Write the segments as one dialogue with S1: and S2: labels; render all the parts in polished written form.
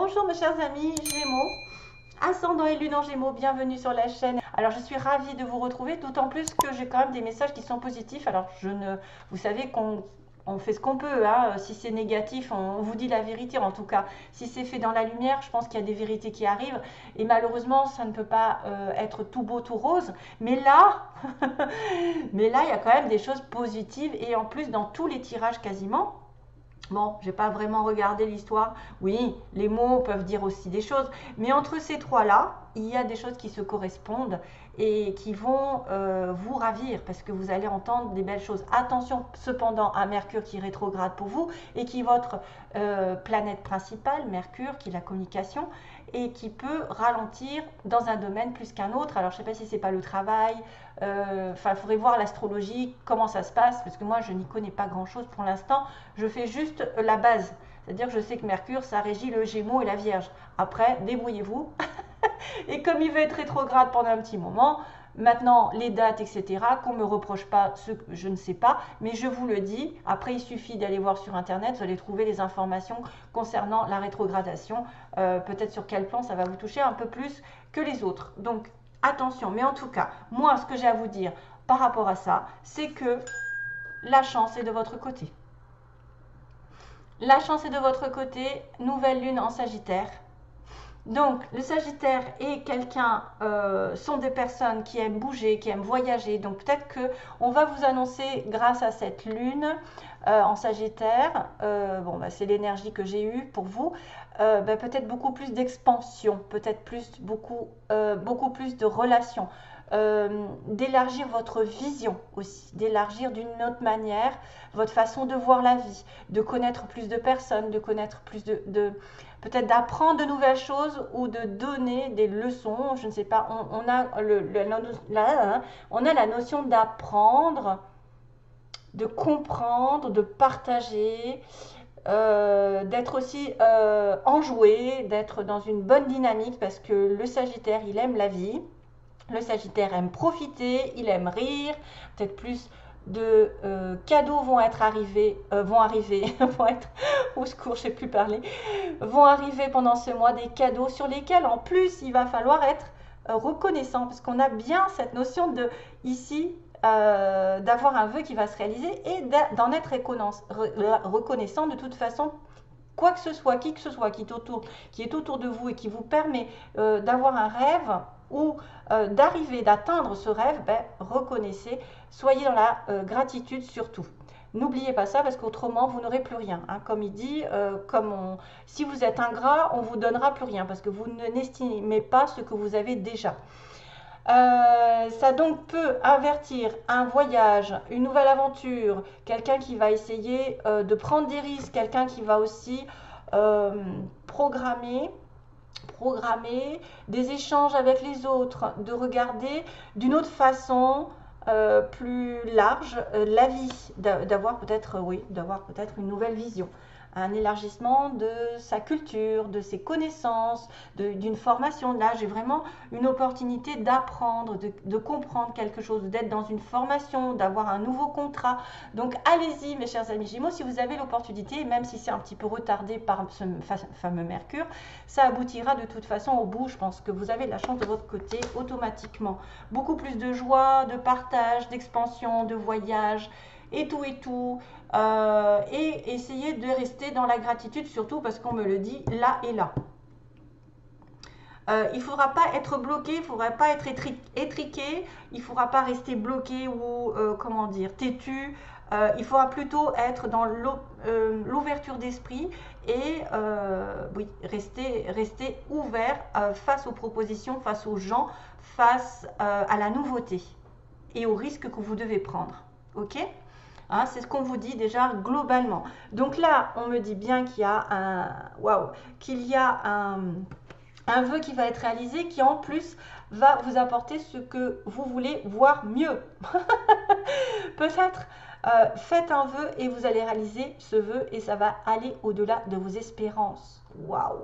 S1: Bonjour mes chers amis Gémeaux, ascendant et lune en Gémeaux, bienvenue sur la chaîne. Alors je suis ravie de vous retrouver, d'autant plus que j'ai quand même des messages qui sont positifs. Alors vous savez qu'on fait ce qu'on peut, hein. Si c'est négatif, on vous dit la vérité. En tout cas, si c'est fait dans la lumière, je pense qu'il y a des vérités qui arrivent. Et malheureusement, ça ne peut pas être tout beau, tout rose. Mais là, il y a quand même des choses positives. Et en plus, dans tous les tirages quasiment. Bon, je n'ai pas vraiment regardé l'histoire. Oui, les mots peuvent dire aussi des choses. Mais entre ces trois-là, il y a des choses qui se correspondent et qui vont vous ravir parce que vous allez entendre des belles choses. Attention cependant à Mercure qui rétrograde pour vous et qui est votre planète principale, Mercure, qui est la communication et qui peut ralentir dans un domaine plus qu'un autre. Alors, je ne sais pas si c'est pas le travail. Il faudrait voir l'astrologie, comment ça se passe, parce que moi, je n'y connais pas grand-chose pour l'instant. Je fais juste la base. C'est-à-dire que je sais que Mercure, ça régit le Gémeaux et la Vierge. Après, débrouillez-vous. Et comme il va être rétrograde pendant un petit moment, maintenant, les dates, etc., qu'on ne me reproche pas, ce que je ne sais pas, mais je vous le dis. Après, il suffit d'aller voir sur Internet, vous allez trouver les informations concernant la rétrogradation. Peut-être sur quel plan ça va vous toucher un peu plus que les autres. Donc, attention. Mais en tout cas, moi, ce que j'ai à vous dire par rapport à ça, c'est que la chance est de votre côté. La chance est de votre côté. Nouvelle lune en Sagittaire. Donc, le Sagittaire et quelqu'un sont des personnes qui aiment bouger, qui aiment voyager. Donc, peut-être qu'on va vous annoncer, grâce à cette lune en Sagittaire, c'est l'énergie que j'ai eue pour vous, peut-être beaucoup plus d'expansion, peut-être beaucoup plus de relations. D'élargir votre vision aussi, d'élargir d'une autre manière votre façon de voir la vie, de connaître plus de personnes, de connaître plus peut-être d'apprendre de nouvelles choses ou de donner des leçons. Je ne sais pas, on a la notion d'apprendre, de comprendre, de partager, d'être aussi enjoué, d'être dans une bonne dynamique parce que le Sagittaire, il aime la vie. Le Sagittaire aime profiter, il aime rire, peut-être plus de cadeaux vont arriver, vont être, au secours, je ne sais plus parler, vont arriver pendant ce mois, des cadeaux sur lesquels en plus il va falloir être reconnaissant, parce qu'on a bien cette notion de ici, d'avoir un vœu qui va se réaliser et d'en être reconnaissant de toute façon. Quoi que ce soit, qui que ce soit qui est autour de vous et qui vous permet d'avoir un rêve ou d'atteindre ce rêve, reconnaissez, soyez dans la gratitude surtout. N'oubliez pas ça parce qu'autrement vous n'aurez plus rien. Hein. Comme il dit, si vous êtes ingrat, on ne vous donnera plus rien parce que vous n'estimez pas ce que vous avez déjà. Ça donc peut avertir un voyage, une nouvelle aventure, quelqu'un qui va essayer de prendre des risques, quelqu'un qui va aussi programmer des échanges avec les autres, de regarder d'une autre façon plus large la vie, d'avoir peut-être une nouvelle vision, un élargissement de sa culture, de ses connaissances, d'une formation. Là, j'ai vraiment une opportunité d'apprendre, de comprendre quelque chose, d'être dans une formation, d'avoir un nouveau contrat. Donc, allez-y, mes chers amis Gémeaux, si vous avez l'opportunité, même si c'est un petit peu retardé par ce fameux Mercure, ça aboutira de toute façon au bout. Je pense que vous avez de la chance de votre côté automatiquement. Beaucoup plus de joie, de partage, d'expansion, de voyage, et tout. Et essayer de rester dans la gratitude, surtout parce qu'on me le dit là et là. Il ne faudra pas être bloqué, il ne faudra pas être étriqué, il ne faudra pas rester bloqué ou, têtu. Il faudra plutôt être dans l'ouverture d'esprit et rester ouvert face aux propositions, face aux gens, face à la nouveauté et aux risques que vous devez prendre. Ok ? Hein, c'est ce qu'on vous dit déjà globalement. Donc là, on me dit bien qu'il y a un vœu qui va être réalisé, qui en plus va vous apporter ce que vous voulez voir mieux. Peut-être faites un vœu et vous allez réaliser ce vœu et ça va aller au-delà de vos espérances. Waouh.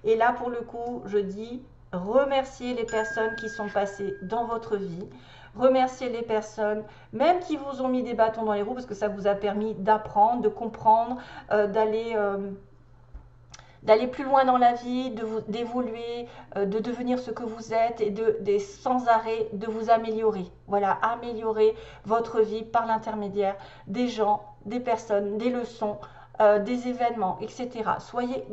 S1: Et là, pour le coup, je dis remerciez les personnes qui sont passées dans votre vie. Remerciez les personnes, même qui vous ont mis des bâtons dans les roues, parce que ça vous a permis d'apprendre, de comprendre, d'aller d'aller plus loin dans la vie, d'évoluer, de devenir ce que vous êtes et sans arrêt de vous améliorer. Voilà, améliorer votre vie par l'intermédiaire des gens, des personnes, des leçons, des événements, etc. Soyez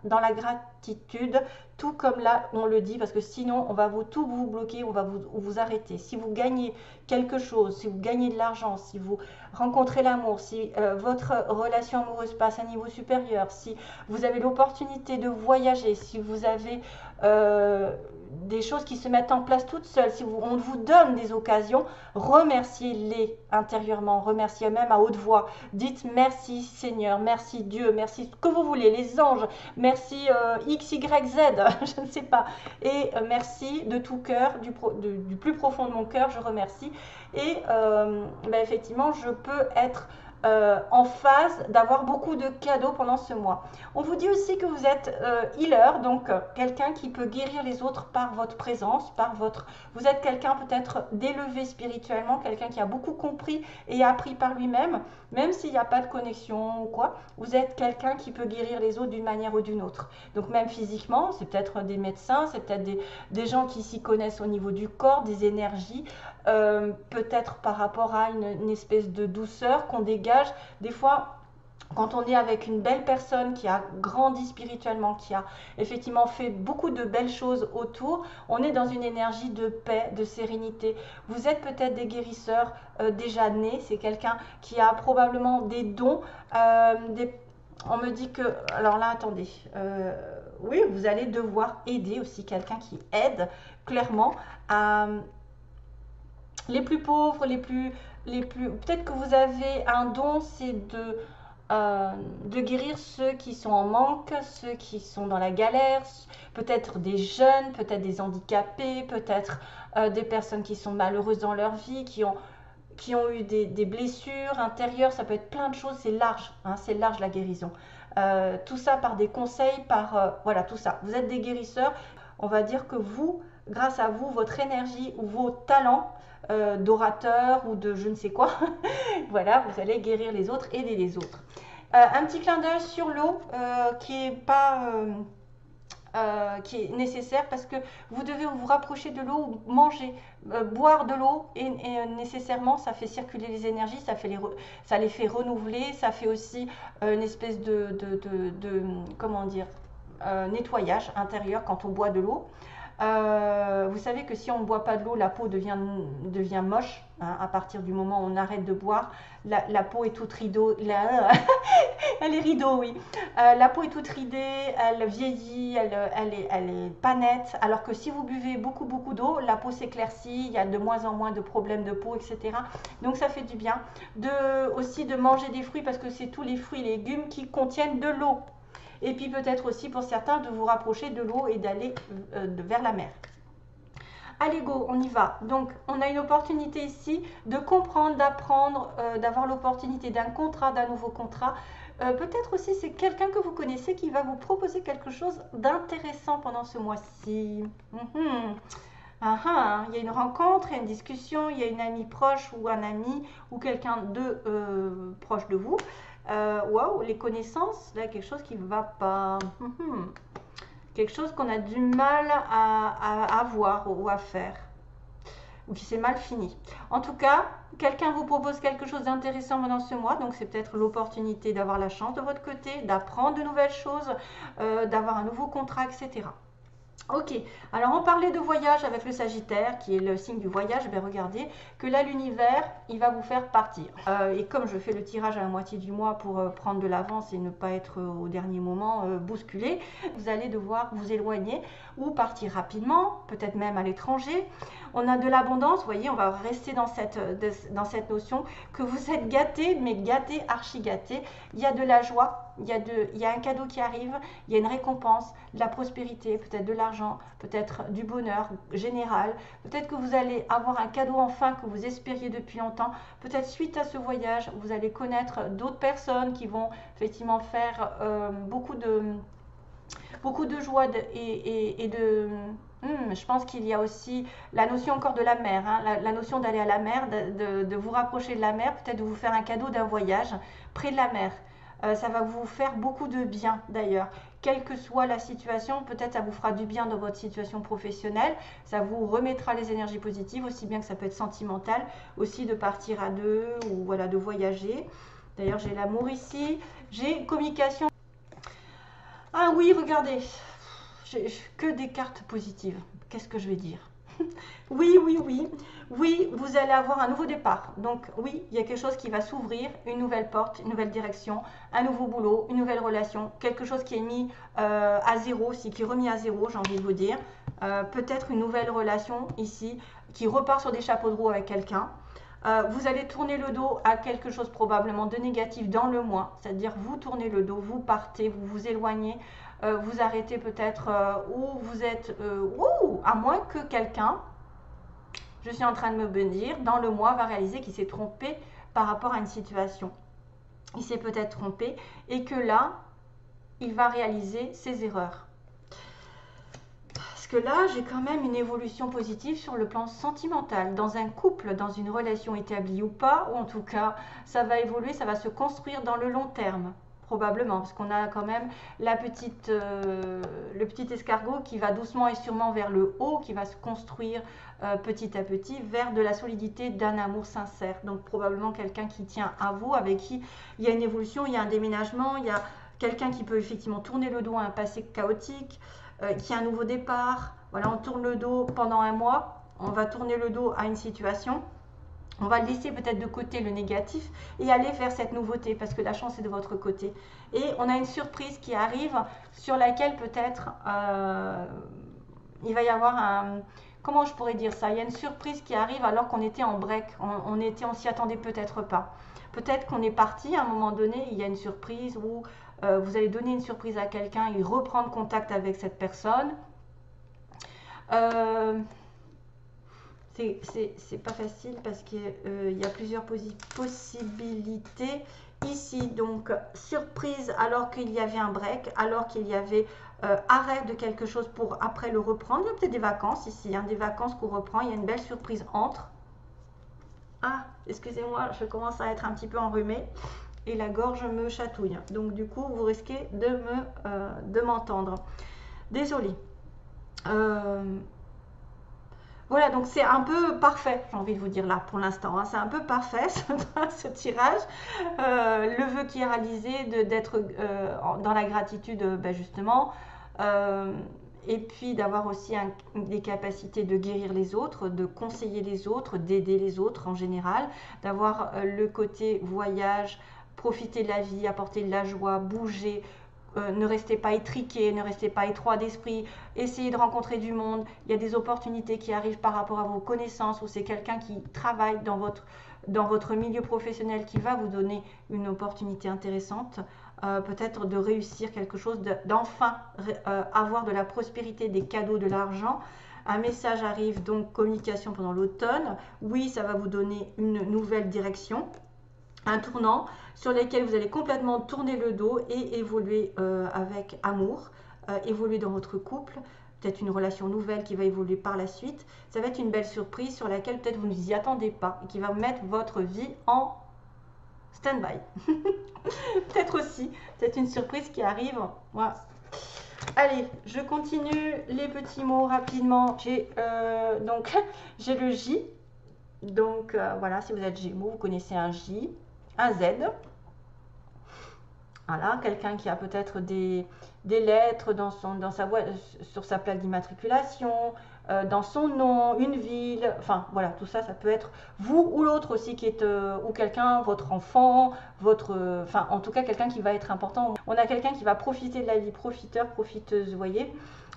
S1: dans la gratitude, tout comme là on le dit, parce que sinon on va tout vous bloquer, on va vous arrêter. Si vous gagnez quelque chose, si vous gagnez de l'argent, si vous rencontrez l'amour, si votre relation amoureuse passe à un niveau supérieur, si vous avez l'opportunité de voyager, si vous avez des choses qui se mettent en place toutes seules, si on vous donne des occasions, remerciez-les intérieurement, remerciez même à haute voix. Dites merci Seigneur, merci Dieu, merci ce que vous voulez, les anges, merci X, Y, Z, je ne sais pas. Et merci de tout cœur, du plus profond de mon cœur, je remercie. Et effectivement, je peux être en phase d'avoir beaucoup de cadeaux pendant ce mois. On vous dit aussi que vous êtes healer, donc quelqu'un qui peut guérir les autres par votre présence, vous êtes quelqu'un peut-être d'élevé spirituellement, quelqu'un qui a beaucoup compris et appris par lui-même, même s'il n'y a pas de connexion ou quoi, vous êtes quelqu'un qui peut guérir les autres d'une manière ou d'une autre. Donc même physiquement, c'est peut-être des médecins, c'est peut-être des gens qui s'y connaissent au niveau du corps, des énergies, peut-être par rapport à une espèce de douceur qu'on dégage. Des fois, quand on est avec une belle personne qui a grandi spirituellement, qui a effectivement fait beaucoup de belles choses autour, on est dans une énergie de paix, de sérénité. Vous êtes peut-être des guérisseurs déjà nés, c'est quelqu'un qui a probablement des dons, on me dit que, alors là, attendez, oui, vous allez devoir aider aussi quelqu'un qui aide clairement à les plus pauvres, peut-être que vous avez un don, c'est de guérir ceux qui sont en manque, ceux qui sont dans la galère, peut-être des jeunes, peut-être des handicapés, peut-être des personnes qui sont malheureuses dans leur vie, qui ont eu des blessures intérieures, ça peut être plein de choses, c'est large, hein, c'est large la guérison. Tout ça par des conseils, voilà, tout ça. Vous êtes des guérisseurs, on va dire que vous, grâce à vous, votre énergie ou vos talents, d'orateur ou de je ne sais quoi, voilà, vous allez guérir les autres, aider les autres. Un petit clin d'œil sur l'eau qui est nécessaire parce que vous devez vous rapprocher de l'eau, manger, boire de l'eau et nécessairement ça fait circuler les énergies, ça les fait renouveler, ça fait aussi une espèce de comment dire, nettoyage intérieur quand on boit de l'eau. Vous savez que si on ne boit pas de l'eau, la peau devient moche, hein, à partir du moment où on arrête de boire. La peau est toute rideau, elle est rideau, oui. La peau est toute ridée, elle vieillit, elle est pas nette. Alors que si vous buvez beaucoup d'eau, la peau s'éclaircit, il y a de moins en moins de problèmes de peau, etc. Donc ça fait du bien. Aussi de manger des fruits parce que c'est tous les fruits et légumes qui contiennent de l'eau. Et puis peut-être aussi pour certains de vous rapprocher de l'eau et d'aller vers la mer. Allez go, on y va. Donc on a une opportunité ici de comprendre, d'apprendre, d'avoir l'opportunité d'un contrat, d'un nouveau contrat. Peut-être aussi c'est quelqu'un que vous connaissez qui va vous proposer quelque chose d'intéressant pendant ce mois-ci. Il y a une rencontre, il y a une discussion, il y a une amie proche ou un ami ou quelqu'un de proche de vous. Waouh, les connaissances, là, quelque chose qui ne va pas. Quelque chose qu'on a du mal à avoir ou à faire. Ou qui s'est mal fini. En tout cas, quelqu'un vous propose quelque chose d'intéressant pendant ce mois. Donc, c'est peut-être l'opportunité d'avoir la chance de votre côté, d'apprendre de nouvelles choses, d'avoir un nouveau contrat, etc. Ok, alors on parlait de voyage avec le Sagittaire, qui est le signe du voyage. Regardez que là, l'univers, il va vous faire partir. Et comme je fais le tirage à la moitié du mois pour prendre de l'avance et ne pas être au dernier moment bousculé, vous allez devoir vous éloigner ou partir rapidement, peut-être même à l'étranger. On a de l'abondance, vous voyez, on va rester dans cette notion que vous êtes gâté, mais gâté, archi gâté. Il y a de la joie, il y a un cadeau qui arrive, il y a une récompense, de la prospérité, peut-être de l'argent, peut-être du bonheur général. Peut-être que vous allez avoir un cadeau enfin que vous espériez depuis longtemps. Peut-être suite à ce voyage, vous allez connaître d'autres personnes qui vont effectivement faire beaucoup de joie et de... je pense qu'il y a aussi la notion encore de la mer, hein, la notion d'aller à la mer, de vous rapprocher de la mer, peut-être de vous faire un cadeau d'un voyage près de la mer. Ça va vous faire beaucoup de bien d'ailleurs. Quelle que soit la situation, peut-être ça vous fera du bien dans votre situation professionnelle. Ça vous remettra les énergies positives, aussi bien que ça peut être sentimental, aussi de partir à deux ou voilà, de voyager. D'ailleurs, j'ai l'amour ici. J'ai communication. Ah oui, regardez. Que des cartes positives. Qu'est-ce que je vais dire? Oui, oui, oui. Oui, vous allez avoir un nouveau départ. Donc oui, il y a quelque chose qui va s'ouvrir, une nouvelle porte, une nouvelle direction, un nouveau boulot, une nouvelle relation, quelque chose qui est mis à zéro, aussi, qui est remis à zéro, j'ai envie de vous dire. Peut-être une nouvelle relation ici qui repart sur des chapeaux de roue avec quelqu'un. Vous allez tourner le dos à quelque chose probablement de négatif dans le mois, c'est-à-dire vous tournez le dos, vous partez, vous vous éloignez, vous arrêtez peut-être où vous êtes, à moins que quelqu'un, je suis en train de me dire, dans le mois va réaliser qu'il s'est trompé par rapport à une situation. Il s'est peut-être trompé et que là, il va réaliser ses erreurs. Parce que là, j'ai quand même une évolution positive sur le plan sentimental. Dans un couple, dans une relation établie ou pas, ou en tout cas, ça va évoluer, ça va se construire dans le long terme. Probablement, parce qu'on a quand même le petit escargot qui va doucement et sûrement vers le haut, qui va se construire petit à petit vers de la solidité d'un amour sincère. Donc probablement quelqu'un qui tient à vous, avec qui il y a une évolution, il y a un déménagement, il y a quelqu'un qui peut effectivement tourner le dos à un passé chaotique, qui a un nouveau départ. Voilà, on tourne le dos pendant un mois, on va tourner le dos à une situation. On va laisser peut-être de côté le négatif et aller vers cette nouveauté parce que la chance est de votre côté. Et on a une surprise qui arrive sur laquelle peut-être il va y avoir un... Comment je pourrais dire ça? Il y a une surprise qui arrive alors qu'on était en break. On s'y attendait peut-être pas. Peut-être qu'on est parti à un moment donné, il y a une surprise où vous allez donner une surprise à quelqu'un, il reprendre contact avec cette personne. C'est pas facile parce qu'il y a plusieurs possibilités ici. Donc surprise alors qu'il y avait un break, alors qu'il y avait arrêt de quelque chose pour après le reprendre. Il y a peut-être des vacances ici, hein, des vacances qu'on reprend. Il y a une belle surprise entre. Ah, excusez-moi, je commence à être un petit peu enrhumée et la gorge me chatouille. Donc du coup, vous risquez de m'entendre. Désolée. Voilà, donc c'est un peu parfait, j'ai envie de vous dire là pour l'instant. Hein, c'est un peu parfait ce tirage. Le vœu qui est réalisé d'être dans la gratitude, ben justement. Et puis d'avoir aussi des capacités de guérir les autres, de conseiller les autres, d'aider les autres en général. D'avoir le côté voyage, profiter de la vie, apporter de la joie, bouger. Ne restez pas étriqué, ne restez pas étroit d'esprit, essayez de rencontrer du monde. Il y a des opportunités qui arrivent par rapport à vos connaissances ou c'est quelqu'un qui travaille dans votre milieu professionnel qui va vous donner une opportunité intéressante. Peut-être de réussir quelque chose, d'enfin avoir de la prospérité, des cadeaux, de l'argent. Un message arrive, donc communication pendant l'automne. Oui, ça va vous donner une nouvelle direction. Un tournant sur lequel vous allez complètement tourner le dos et évoluer avec amour, évoluer dans votre couple, peut-être une relation nouvelle qui va évoluer par la suite. Ça va être une belle surprise sur laquelle peut-être vous ne vous y attendez pas et qui va mettre votre vie en stand-by. Peut-être aussi, peut-être une surprise qui arrive. Voilà. Allez, je continue les petits mots rapidement. J'ai le J. Donc voilà, si vous êtes Gémeaux, vous connaissez un J. Un Z, voilà, quelqu'un qui a peut-être des lettres sur sa plaque d'immatriculation, dans son nom, une ville, enfin voilà, tout ça, ça peut être vous ou l'autre aussi qui est, ou quelqu'un, votre enfant, enfin en tout cas quelqu'un qui va être important. On a quelqu'un qui va profiter de la vie, profiteur, profiteuse, vous voyez.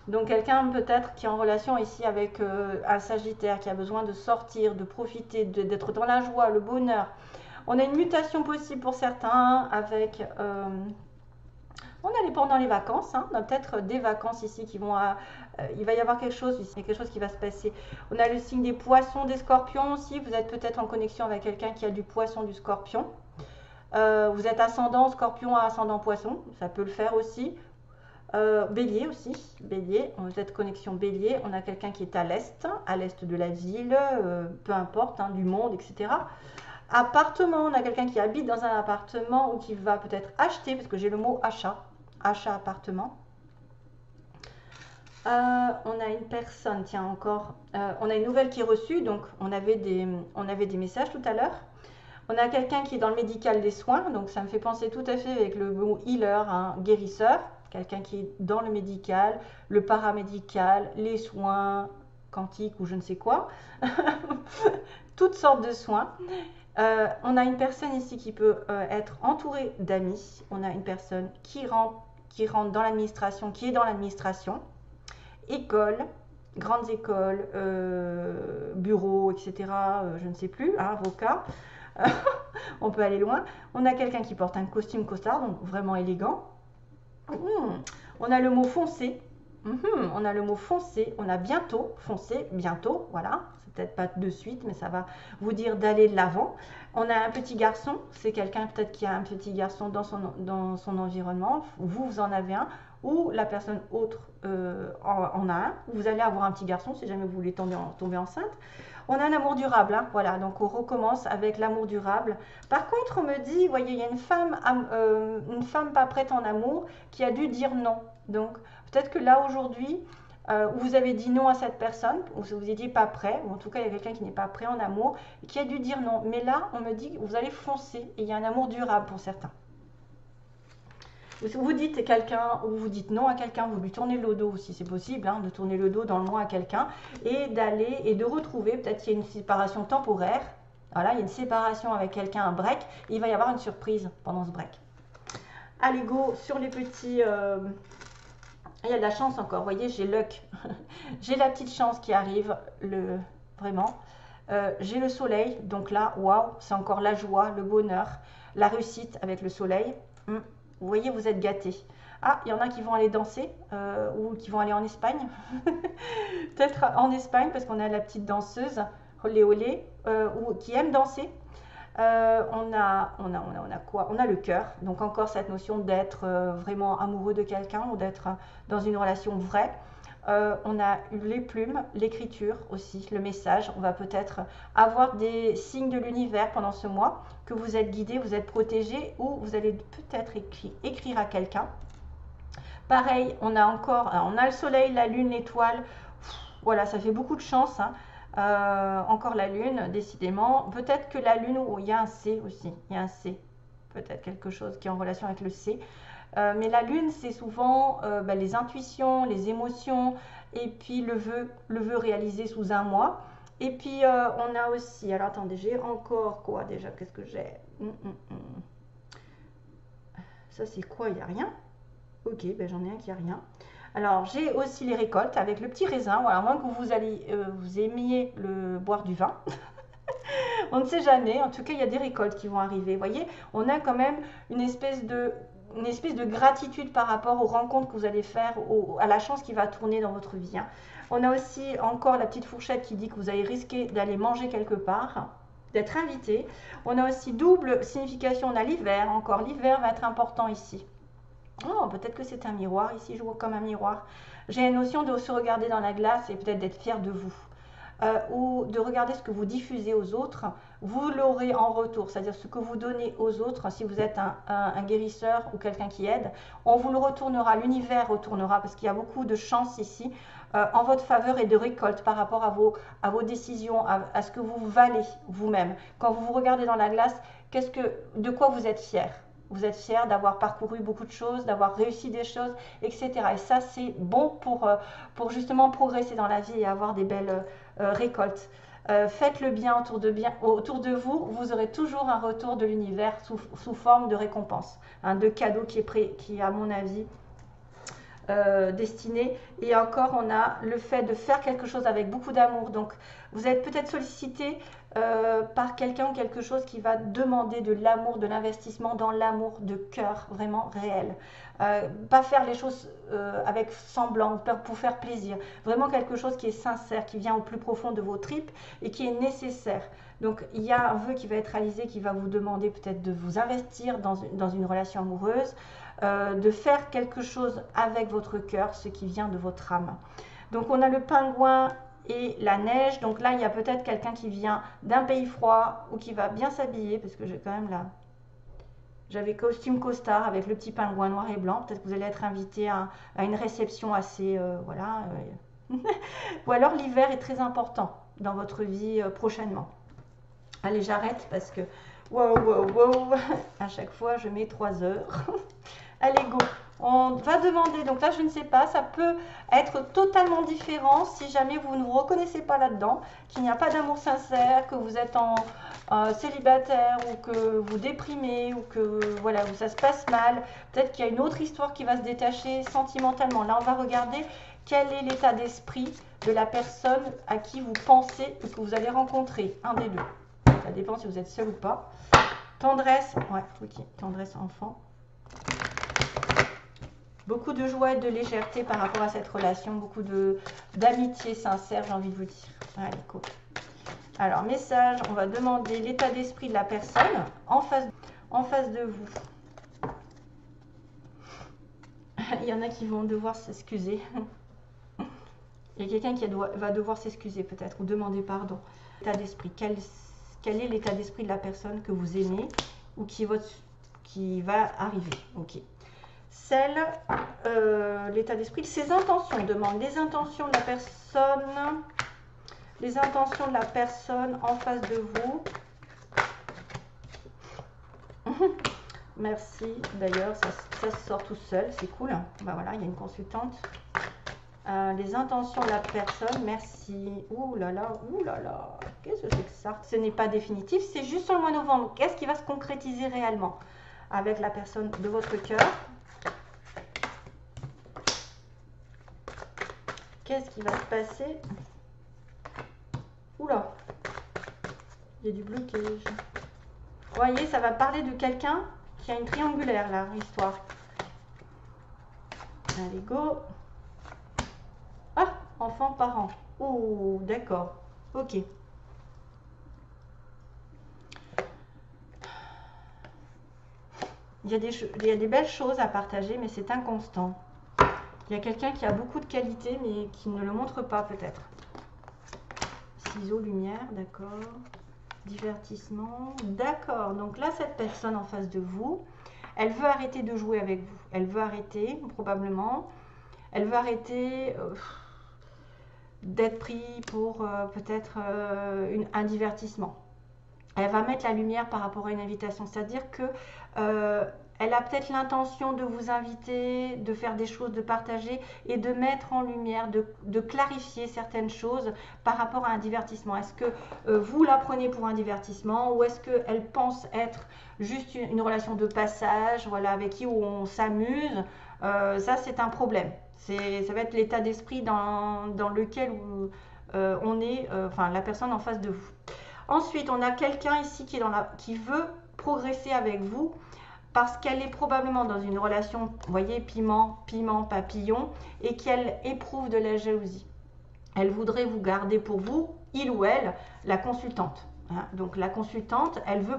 S1: Donc quelqu'un peut-être qui est en relation ici avec un Sagittaire, qui a besoin de sortir, de profiter, d'être dans la joie, le bonheur. On a une mutation possible pour certains avec... on a pendant les vacances, hein, on a peut-être des vacances ici qui vont... il va y avoir quelque chose ici, quelque chose qui va se passer. On a le signe des poissons, des scorpions aussi. Vous êtes peut-être en connexion avec quelqu'un qui a du poisson, du scorpion. Vous êtes ascendant scorpion à ascendant poisson, ça peut le faire aussi. Bélier aussi, Bélier, vous êtes connexion Bélier. On a quelqu'un qui est à l'est de la ville, peu importe, hein, du monde, etc. Appartement, on a quelqu'un qui habite dans un appartement ou qui va peut-être acheter, parce que j'ai le mot achat, achat appartement. On a une personne, tiens encore, on a une nouvelle qui est reçue, donc on avait des messages tout à l'heure. On a quelqu'un qui est dans le médical des soins, donc ça me fait penser tout à fait avec le mot healer, hein, guérisseur, quelqu'un qui est dans le médical, le paramédical, les soins quantiques ou je ne sais quoi, toutes sortes de soins. On a une personne ici qui peut être entourée d'amis, on a une personne qui rentre dans l'administration, qui est dans l'administration, école, grandes écoles, bureaux, etc., je ne sais plus, hein, avocat. On peut aller loin. On a quelqu'un qui porte un costume costard, donc vraiment élégant. On a le mot foncé. On a le mot foncé. On a bientôt, foncé, bientôt, voilà. C'est peut-être pas de suite, mais ça va vous dire d'aller de l'avant. On a un petit garçon. C'est quelqu'un peut-être qui a un petit garçon dans son environnement. Vous en avez un. Ou la personne autre en a un. Vous allez avoir un petit garçon si jamais vous voulez tomber enceinte. On a un amour durable, hein, voilà, donc on recommence avec l'amour durable. Par contre, on me dit, vous voyez, il y a une femme pas prête en amour qui a dû dire non. Donc, peut-être que là, aujourd'hui, vous avez dit non à cette personne, ou vous n'étiez pas prêt, ou en tout cas, il y a quelqu'un qui n'est pas prêt en amour, et qui a dû dire non. Mais là, on me dit que vous allez foncer, et il y a un amour durable pour certains. Vous dites quelqu'un ou vous dites non à quelqu'un, vous lui tournez le dos aussi, c'est possible, hein, de tourner le dos dans le non à quelqu'un et d'aller et de retrouver, peut-être qu'il y a une séparation temporaire, voilà, il y a une séparation avec quelqu'un, un break, et il va y avoir une surprise pendant ce break. Allez, go sur les petits... Il y a de la chance encore, vous voyez, j'ai luck, j'ai la petite chance qui arrive, vraiment. J'ai le soleil, donc là, waouh, c'est encore la joie, le bonheur, la réussite avec le soleil. Vous voyez, vous êtes gâtés. Ah, il y en a qui vont aller danser ou qui vont aller en Espagne. Peut-être en Espagne parce qu'on a la petite danseuse, olé olé, ou qui aime danser. On a quoi? On a le cœur. Donc encore cette notion d'être vraiment amoureux de quelqu'un ou d'être dans une relation vraie. On a les plumes, l'écriture aussi, le message. On va peut-être avoir des signes de l'univers pendant ce mois, que vous êtes guidé, vous êtes protégé, ou vous allez peut-être écrire à quelqu'un. Pareil, on a le soleil, la lune, l'étoile. Voilà, ça fait beaucoup de chance. Hein. Encore la lune, décidément. Peut-être que la lune, il y a un C aussi. Il y a un C. Peut-être quelque chose qui est en relation avec le C. Mais la lune, c'est souvent les intuitions, les émotions, et puis le vœu réalisé sous un mois. Et puis, on a aussi... Alors, attendez, j'ai encore quoi déjà? Qu'est-ce que j'ai? Ça, c'est quoi? Il n'y a rien. Ok, ben, j'en ai un qui n'a rien. Alors, j'ai aussi les récoltes avec le petit raisin. Voilà, à moins que vous aimiez boire du vin. On ne sait jamais. En tout cas, il y a des récoltes qui vont arriver. Vous voyez, on a quand même une espèce de gratitude par rapport aux rencontres que vous allez faire, à la chance qui va tourner dans votre vie. Hein. On a aussi encore la petite fourchette qui dit que vous allez risquer d'aller manger quelque part, d'être invité. On a aussi double signification, on a l'hiver, encore l'hiver va être important ici. Oh, peut-être que c'est un miroir, ici je vois comme un miroir. J'ai une notion de se regarder dans la glace et peut-être d'être fier de vous. Ou de regarder ce que vous diffusez aux autres, vous l'aurez en retour, c'est-à-dire ce que vous donnez aux autres, si vous êtes un guérisseur ou quelqu'un qui aide, on vous le retournera, l'univers retournera, parce qu'il y a beaucoup de chance ici en votre faveur et de récolte par rapport à vos décisions, à ce que vous valez vous-même. Quand vous vous regardez dans la glace, de quoi vous êtes fier? Vous êtes fier d'avoir parcouru beaucoup de choses, d'avoir réussi des choses, etc. Et ça, c'est bon pour justement progresser dans la vie et avoir des belles récoltes. Faites le bien autour de vous, vous aurez toujours un retour de l'univers sous forme de récompense, hein, de cadeau qui est à mon avis destiné. Et encore, on a le fait de faire quelque chose avec beaucoup d'amour. Donc, vous êtes peut-être sollicité par quelqu'un ou quelque chose qui va demander de l'amour, de l'investissement dans l'amour de cœur, vraiment réel. Pas faire les choses avec semblant, pour faire plaisir. Vraiment quelque chose qui est sincère, qui vient au plus profond de vos tripes et qui est nécessaire. Donc, il y a un vœu qui va être réalisé, qui va vous demander peut-être de vous investir dans une relation amoureuse, de faire quelque chose avec votre cœur, ce qui vient de votre âme. Donc, on a le pingouin et la neige. Donc là, il y a peut-être quelqu'un qui vient d'un pays froid ou qui va bien s'habiller, parce que j'ai quand même là... J'avais costume costard avec le petit pingouin noir et blanc. Peut-être que vous allez être invité à une réception assez... voilà. Ou alors l'hiver est très important dans votre vie prochainement. Allez, j'arrête parce que... Wow, wow, wow. À chaque fois, je mets 3 heures. Allez, go. On va demander, donc là je ne sais pas, ça peut être totalement différent si jamais vous ne vous reconnaissez pas là-dedans, qu'il n'y a pas d'amour sincère, que vous êtes en célibataire ou que vous déprimez ou que voilà, où ça se passe mal. Peut-être qu'il y a une autre histoire qui va se détacher sentimentalement. Là on va regarder quel est l'état d'esprit de la personne à qui vous pensez et que vous allez rencontrer, un des deux. Ça dépend si vous êtes seul ou pas. Tendresse, ouais, ok, tendresse enfant. Beaucoup de joie et de légèreté par rapport à cette relation, beaucoup d'amitié sincère, j'ai envie de vous dire. Allez, cool. Alors, message, on va demander l'état d'esprit de la personne en face de vous. Il y en a qui vont devoir s'excuser. Il y a quelqu'un qui va devoir s'excuser peut-être ou demander pardon. L'état d'esprit, quel est l'état d'esprit de la personne que vous aimez ou qui va arriver. Ok. L'état d'esprit, ses intentions, demande les intentions de la personne, en face de vous. Merci, d'ailleurs, ça se sort tout seul, c'est cool. Ben voilà, il y a une consultante. Les intentions de la personne, merci. Ouh là là, qu'est-ce que c'est que ça? Ce n'est pas définitif, c'est juste sur le mois de novembre. Qu'est-ce qui va se concrétiser réellement avec la personne de votre cœur? Qu'est-ce qui va se passer? Oula, il y a du blocage. Vous voyez, ça va parler de quelqu'un qui a une triangulaire là, histoire. Allez, go. Ah, enfant, parent. Oh, d'accord. Ok. Il y a des belles choses à partager, mais c'est inconstant. Il y a quelqu'un qui a beaucoup de qualités, mais qui ne le montre pas peut-être. Ciseaux, lumière, d'accord. Divertissement, d'accord. Donc là, cette personne en face de vous, elle veut arrêter de jouer avec vous. Elle veut arrêter, probablement. Elle veut arrêter d'être pris pour peut-être un divertissement. Elle va mettre la lumière par rapport à une invitation. C'est-à-dire que elle a peut-être l'intention de vous inviter, de faire des choses, de partager et de mettre en lumière, de clarifier certaines choses par rapport à un divertissement. Est-ce que vous la prenez pour un divertissement ou est-ce qu'elle pense être juste une relation de passage, voilà, avec qui on s'amuse? Ça, c'est un problème. Ça va être l'état d'esprit dans lequel on est, enfin, la personne en face de vous. Ensuite, on a quelqu'un ici qui veut progresser avec vous parce qu'elle est probablement dans une relation, vous voyez, piment, papillon, et qu'elle éprouve de la jalousie. Elle voudrait vous garder pour vous, il ou elle, la consultante. Hein. Donc la consultante, elle veut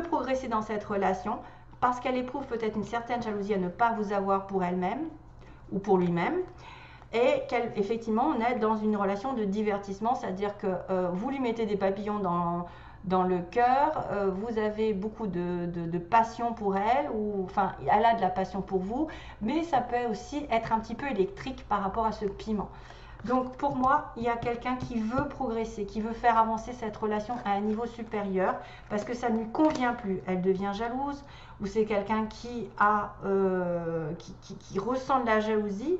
S1: progresser dans cette relation parce qu'elle éprouve peut-être une certaine jalousie à ne pas vous avoir pour elle-même ou pour lui-même. Et qu'effectivement, on est dans une relation de divertissement, c'est-à-dire que vous lui mettez des papillons dans le cœur, vous avez beaucoup de passion pour elle, ou enfin, elle a de la passion pour vous, mais ça peut aussi être un petit peu électrique par rapport à ce piment. Donc pour moi, il y a quelqu'un qui veut progresser, qui veut faire avancer cette relation à un niveau supérieur, parce que ça ne lui convient plus. Elle devient jalouse, ou c'est quelqu'un qui ressent de la jalousie,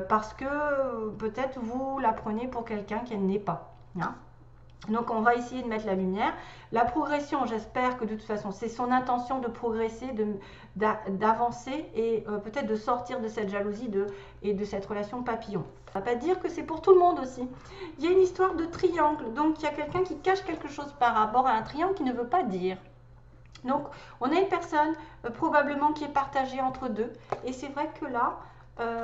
S1: parce que peut-être vous la prenez pour quelqu'un qu'elle n'est pas. Hein. Donc on va essayer de mettre la lumière. La progression, j'espère que de toute façon, c'est son intention de progresser, d'avancer et peut-être de sortir de cette jalousie et de cette relation papillon. Ça ne va pas dire que c'est pour tout le monde aussi. Il y a une histoire de triangle, donc il y a quelqu'un qui cache quelque chose par rapport à un triangle qui ne veut pas dire. Donc on a une personne probablement qui est partagée entre deux et c'est vrai que là,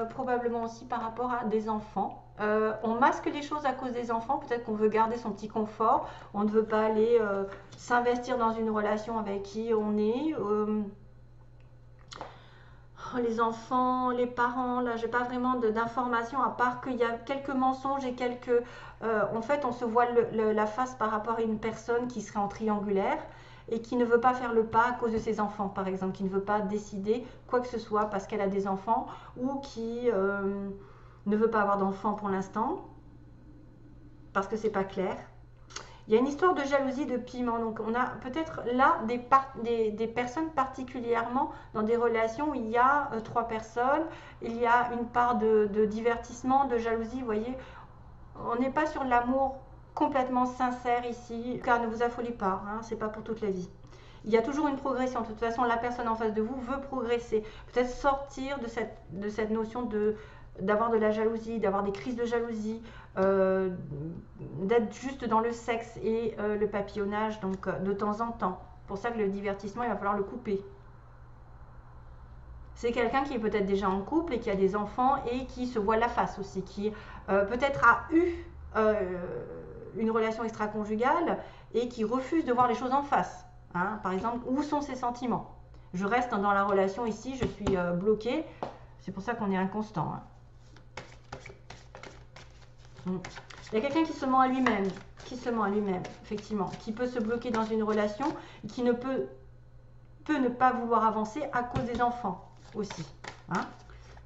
S1: probablement aussi par rapport à des enfants. On masque les choses à cause des enfants, peut-être qu'on veut garder son petit confort, on ne veut pas aller s'investir dans une relation avec qui on est. les enfants, les parents, là, j'ai pas vraiment d'informations à part qu'il y a quelques mensonges et quelques. En fait, on se voile la face par rapport à une personne qui serait en triangulaire et qui ne veut pas faire le pas à cause de ses enfants, par exemple, qui ne veut pas décider quoi que ce soit parce qu'elle a des enfants ou qui ne veut pas avoir d'enfants pour l'instant parce que c'est pas clair. Il y a une histoire de jalousie, de piment. Donc, on a peut-être là des personnes particulièrement dans des relations où il y a trois personnes. Il y a une part de divertissement, de jalousie. Vous voyez, on n'est pas sur l'amour complètement sincère ici. Car ne vous affolez pas, hein, c'est pas pour toute la vie. Il y a toujours une progression. De toute façon, la personne en face de vous veut progresser. Peut-être sortir de cette notion d'avoir de la jalousie, d'avoir des crises de jalousie, d'être juste dans le sexe et le papillonnage, donc de temps en temps. Pour ça que le divertissement, il va falloir le couper. C'est quelqu'un qui est peut-être déjà en couple et qui a des enfants et qui se voit la face aussi, qui peut-être a eu une relation extra-conjugale et qui refuse de voir les choses en face. Hein. Par exemple, où sont ses sentiments? Je reste dans la relation ici, je suis bloquée. C'est pour ça qu'on est inconstant. Hein. Il y a quelqu'un qui se ment à lui-même, effectivement, qui peut se bloquer dans une relation, qui ne peut ne pas vouloir avancer à cause des enfants aussi. Hein.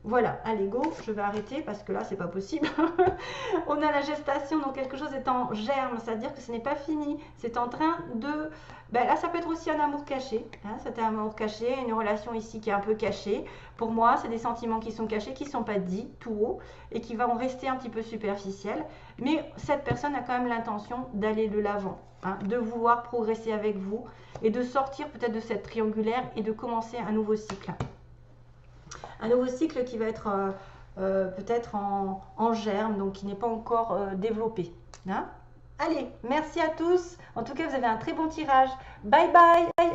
S1: Voilà, allez go, je vais arrêter parce que là c'est pas possible. On a la gestation, donc quelque chose est en germe, c'est-à-dire que ce n'est pas fini, c'est en train de... Ben là ça peut être aussi un amour caché, hein, c'est un amour caché, une relation ici qui est un peu cachée. Pour moi c'est des sentiments qui sont cachés, qui ne sont pas dits tout haut et qui vont rester un petit peu superficiels. Mais cette personne a quand même l'intention d'aller de l'avant, hein, de vouloir progresser avec vous et de sortir peut-être de cette triangulaire et de commencer un nouveau cycle. Un nouveau cycle qui va être peut-être en germe, donc qui n'est pas encore développé. Hein. Allez, merci à tous. En tout cas, vous avez un très bon tirage. Bye bye.